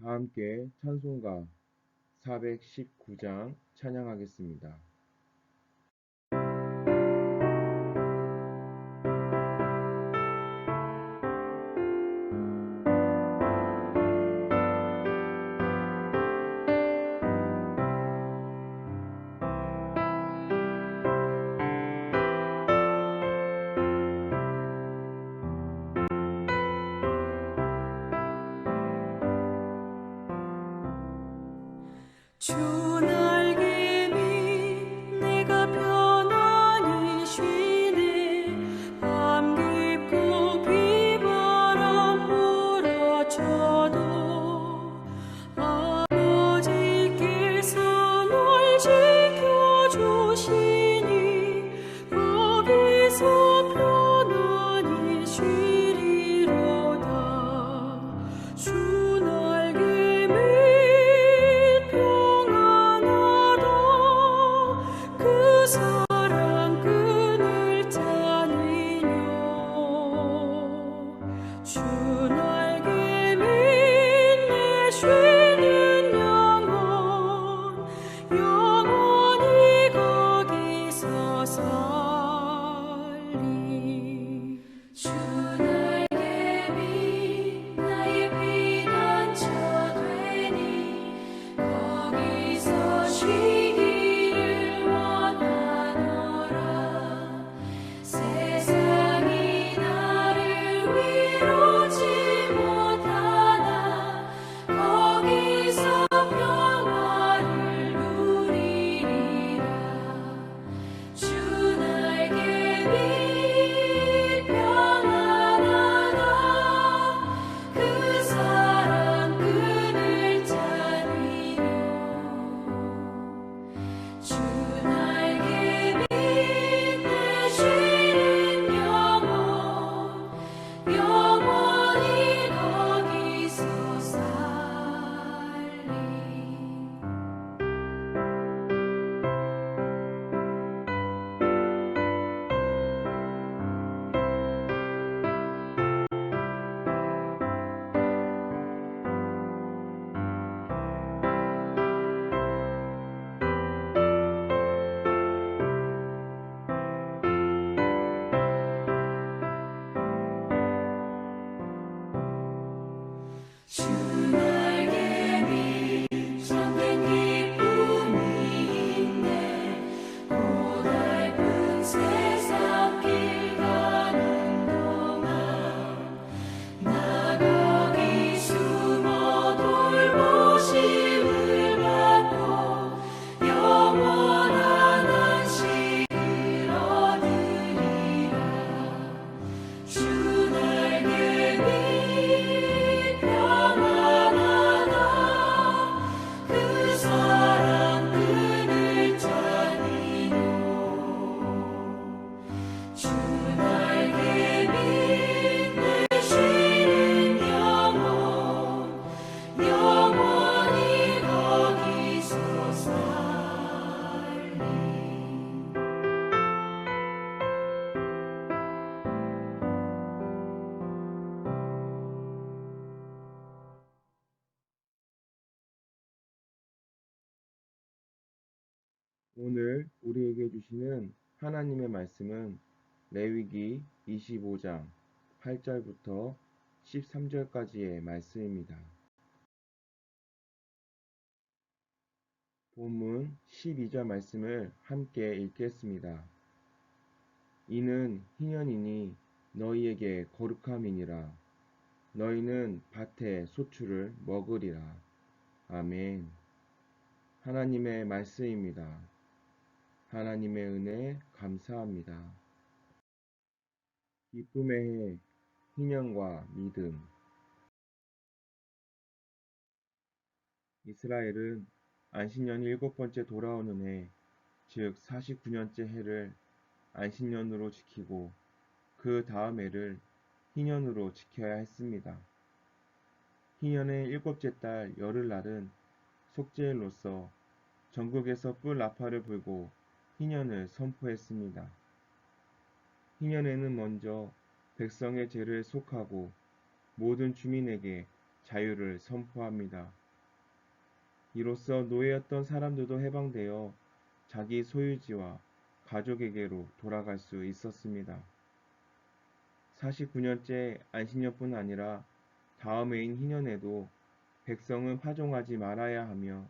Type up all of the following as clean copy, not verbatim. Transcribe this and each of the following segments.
다 함께 찬송가 419장 찬양하겠습니다. 주 날개 밑 내가 편안히 쉬네. 밤 깊고 비바람 몰아쳐도 아버지께서 널 지켜주시니 거기서 편안히 쉬리로다. 주 날개 밑 그 사랑 끈을 짜니뇨. 주 날개 밑 내 쉬는 영혼 영원히 거기서 살리. 주 날개 밑 나의 피난처 되니 거기서 쉬기를 원하노라. 세상이 나를 위로치 못하나 거기서 평화를 누리리라. 주 날개 밑 평안하다. 그 사랑 끈을 짜니뇨. 주 날개 밑 내 쉬는 영혼 영원히 거기서 살리. 주 날개 밑 참된 기쁨이 있네. 고달픈 세상 길 가는 동안 나 거기 숨어 돌보심을 받고 영원한 안식을 얻으리라. 주 날개 밑 평안하다. 그 사랑 끈을 짜니뇨. 주 날개 밑 내 쉬는 영혼 영원히 거기서 살리. 오늘 우리에게 주시는 하나님의 말씀은 레위기 25장 8절부터 13절까지의 말씀입니다. 본문 12절 말씀을 함께 읽겠습니다. 이는 희년이니 너희에게 거룩함이니라. 너희는 밭의 소출을 먹으리라. 아멘. 하나님의 말씀입니다. 하나님의 은혜 감사합니다. 기쁨의 해, 희년과 믿음. 이스라엘은 안식년이 7번째 돌아오는 해, 즉 49년째 해를 안식년으로 지키고 그 다음 해를 희년으로 지켜야 했습니다. 희년의 7째 달 열흘날은 속죄일로서 전국에서 뿔 나팔을 불고 희년을 선포했습니다. 희년에는 먼저 백성의 죄를 속하고 모든 주민에게 자유를 선포합니다. 이로써 노예였던 사람들도 해방되어 자기 소유지와 가족에게로 돌아갈 수 있었습니다. 49년째 안식년뿐 아니라 다음 해인 희년에도 백성은 파종하지 말아야 하며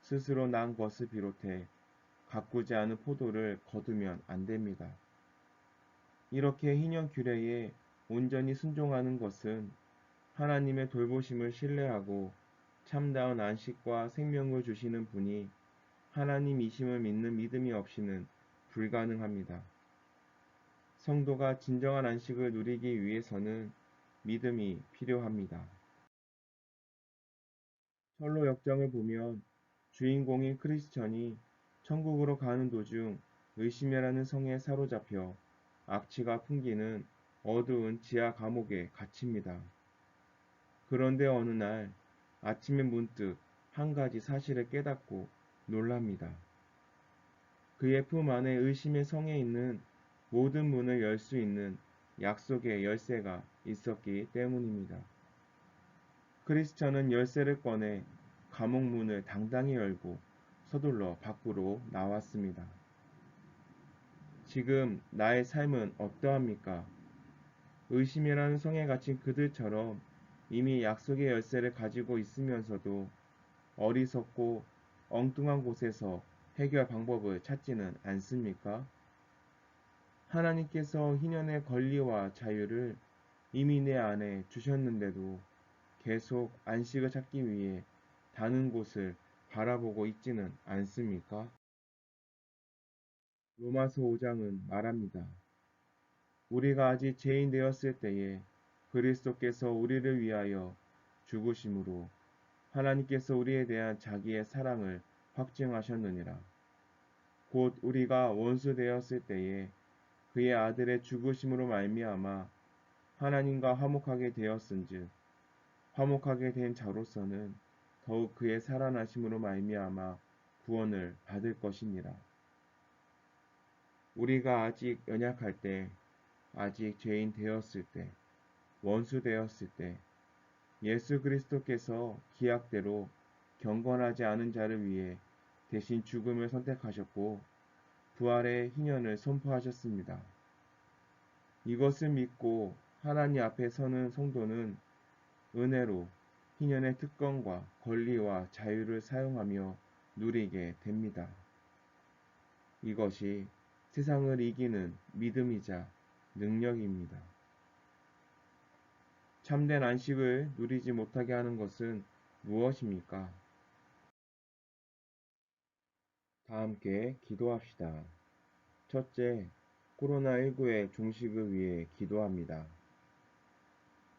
스스로 난 것을 비롯해 가꾸지 않은 포도를 거두면 안 됩니다. 이렇게 희년 규례에 온전히 순종하는 것은 하나님의 돌보심을 신뢰하고 참다운 안식과 생명을 주시는 분이 하나님이심을 믿는 믿음이 없이는 불가능합니다. 성도가 진정한 안식을 누리기 위해서는 믿음이 필요합니다. 철로 역정을 보면 주인공인 크리스천이 천국으로 가는 도중 의심이라는 성에 사로잡혀 악취가 풍기는 어두운 지하 감옥에 갇힙니다. 그런데 어느 날 아침에 문득 한 가지 사실을 깨닫고 놀랍니다. 그의 품 안에 의심의 성에 있는 모든 문을 열 수 있는 약속의 열쇠가 있었기 때문입니다. 크리스천은 열쇠를 꺼내 감옥 문을 당당히 열고 서둘러 밖으로 나왔습니다. 지금 나의 삶은 어떠합니까? 의심이라는 성에 갇힌 그들처럼 이미 약속의 열쇠를 가지고 있으면서도 어리석고 엉뚱한 곳에서 해결 방법을 찾지는 않습니까? 하나님께서 희년의 권리와 자유를 이미 내 안에 주셨는데도 계속 안식을 찾기 위해 다른 곳을 바라보고 있지는 않습니까? 로마서 5장은 말합니다. 우리가 아직 죄인 되었을 때에 그리스도께서 우리를 위하여 죽으심으로 하나님께서 우리에 대한 자기의 사랑을 확증하셨느니라. 곧 우리가 원수 되었을 때에 그의 아들의 죽으심으로 말미암아 하나님과 화목하게 되었은즉 화목하게 된 자로서는 더욱 그의 살아나심으로 말미암아 구원을 받을 것이니라. 우리가 아직 연약할 때, 아직 죄인 되었을 때, 원수 되었을 때 예수 그리스도께서 기약대로 경건하지 않은 자를 위해 대신 죽음을 선택하셨고 부활의 희년을 선포하셨습니다. 이것을 믿고 하나님 앞에 서는 성도는 은혜로 희년의 특권과 권리와 자유를 사용하며 누리게 됩니다. 이것이 세상을 이기는 믿음이자 능력입니다. 참된 안식을 누리지 못하게 하는 것은 무엇입니까? 다 함께 기도합시다. 첫째, 코로나19의 종식을 위해 기도합니다.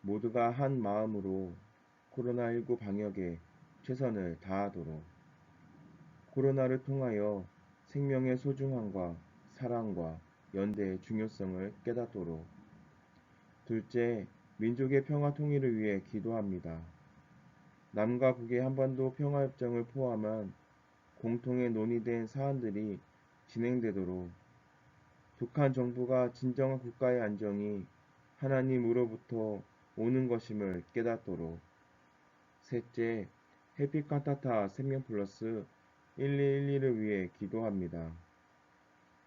모두가 한 마음으로 코로나19 방역에 최선을 다하도록 코로나를 통하여 생명의 소중함과 사랑과 연대의 중요성을 깨닫도록 둘째, 민족의 평화 통일을 위해 기도합니다. 남과 북의 한반도 평화협정을 포함한 공통의 논의된 사안들이 진행되도록 북한 정부가 진정한 국가의 안정이 하나님으로부터 오는 것임을 깨닫도록 셋째, 해피칸타타 생명플러스 1212를 위해 기도합니다.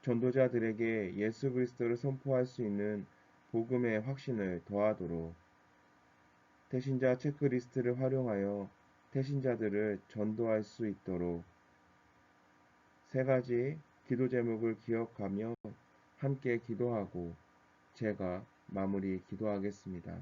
전도자들에게 예수 그리스도를 선포할 수 있는 복음의 확신을 더하도록 태신자 체크리스트를 활용하여 태신자들을 전도할 수 있도록 세 가지 기도 제목을 기억하며 함께 기도하고 제가 마무리 기도하겠습니다.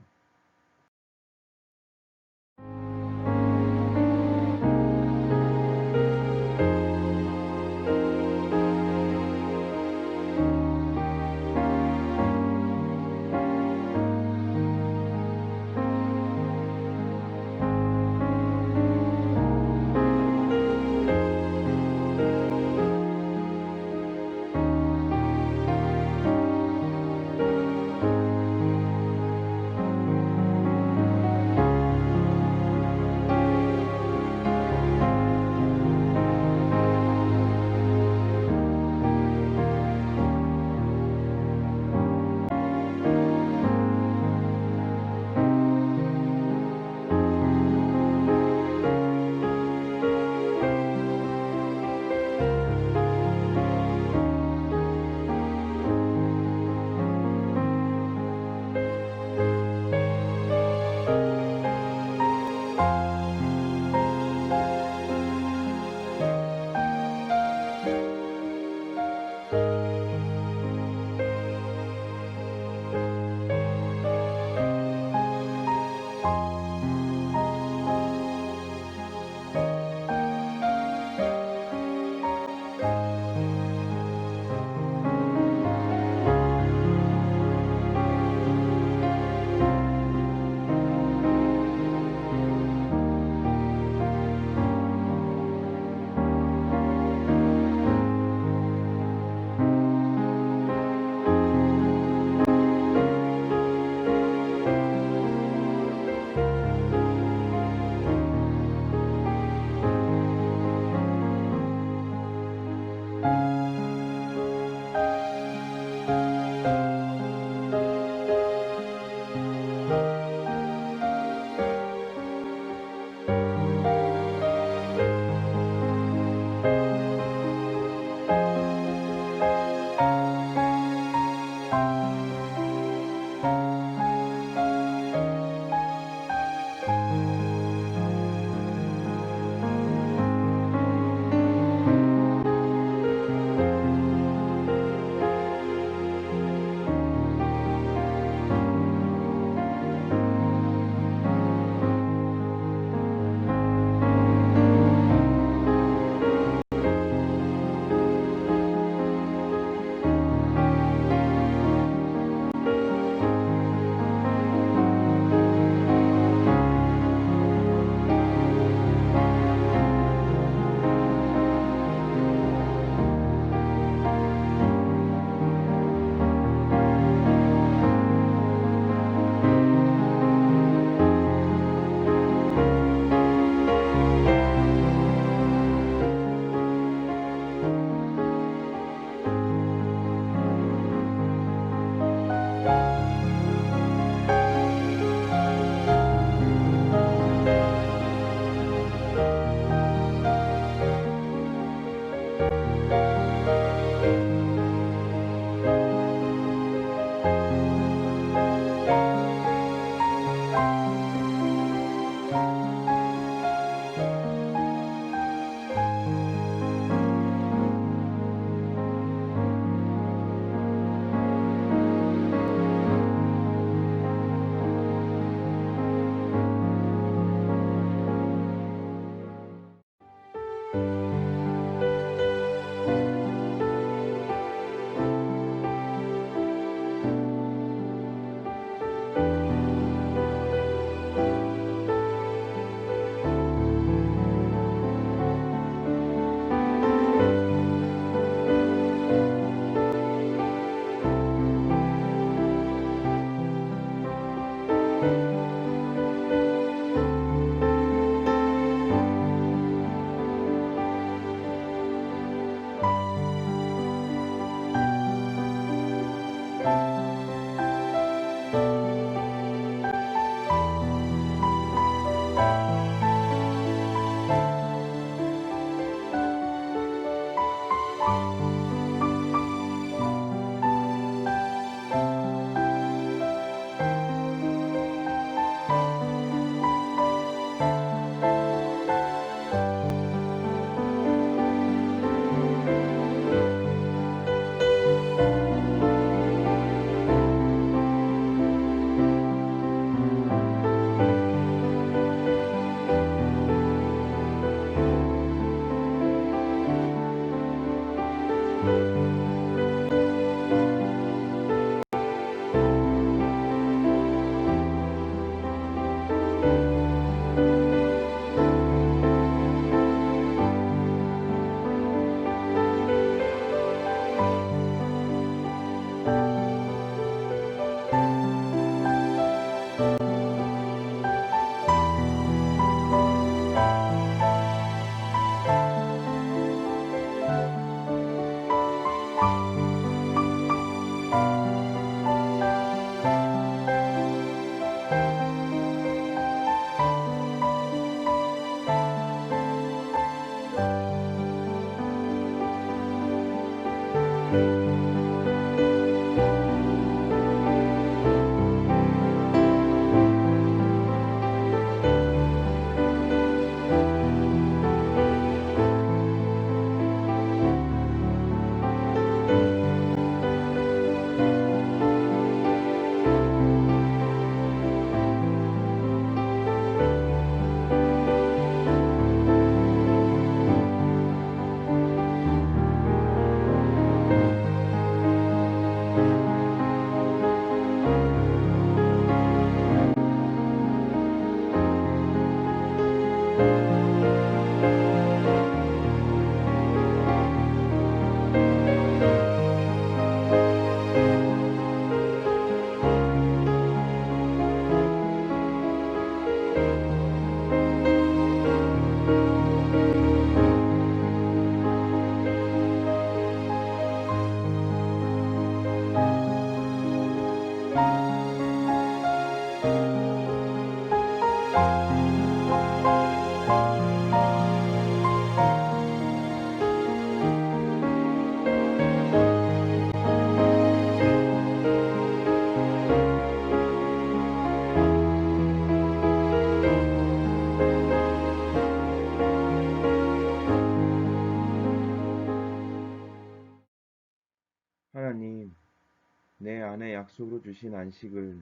약속으로 주신 안식을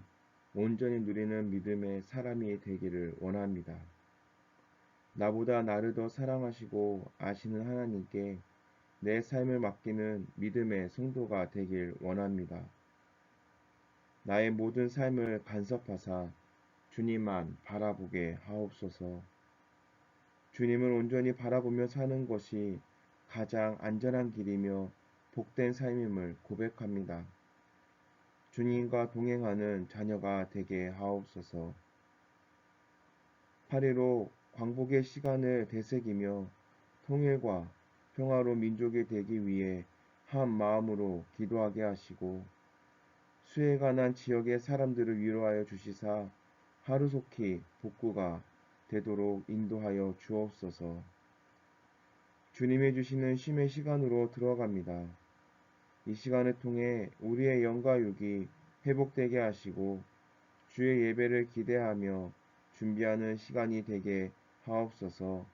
온전히 누리는 믿음의 사람이 되기를 원합니다. 나보다 나를 더 사랑하시고 아시는 하나님께 내 삶을 맡기는 믿음의 성도가 되길 원합니다. 나의 모든 삶을 간섭하사 주님만 바라보게 하옵소서. 주님을 온전히 바라보며 사는 것이 가장 안전한 길이며 복된 삶임을 고백합니다. 주님과 동행하는 자녀가 되게 하옵소서. 8.15 광복의 시간을 되새기며 통일과 평화로 민족이 되기 위해 한 마음으로 기도하게 하시고 수해 관한 지역의 사람들을 위로하여 주시사 하루속히 복구가 되도록 인도하여 주옵소서. 주님이 주시는 쉼의 시간으로 들어갑니다. 이 시간을 통해 우리의 영과 육이 회복되게 하시고 주의 예배를 기대하며 준비하는 시간이 되게 하옵소서.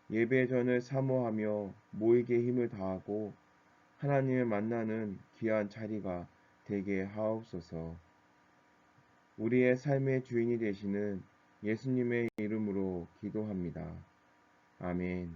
예배 전을 사모하며 모이게 힘을 다하고 하나님을 만나는 귀한 자리가 되게 하옵소서. 우리의 삶의 주인이 되시는 예수님의 이름으로 기도합니다. 아멘.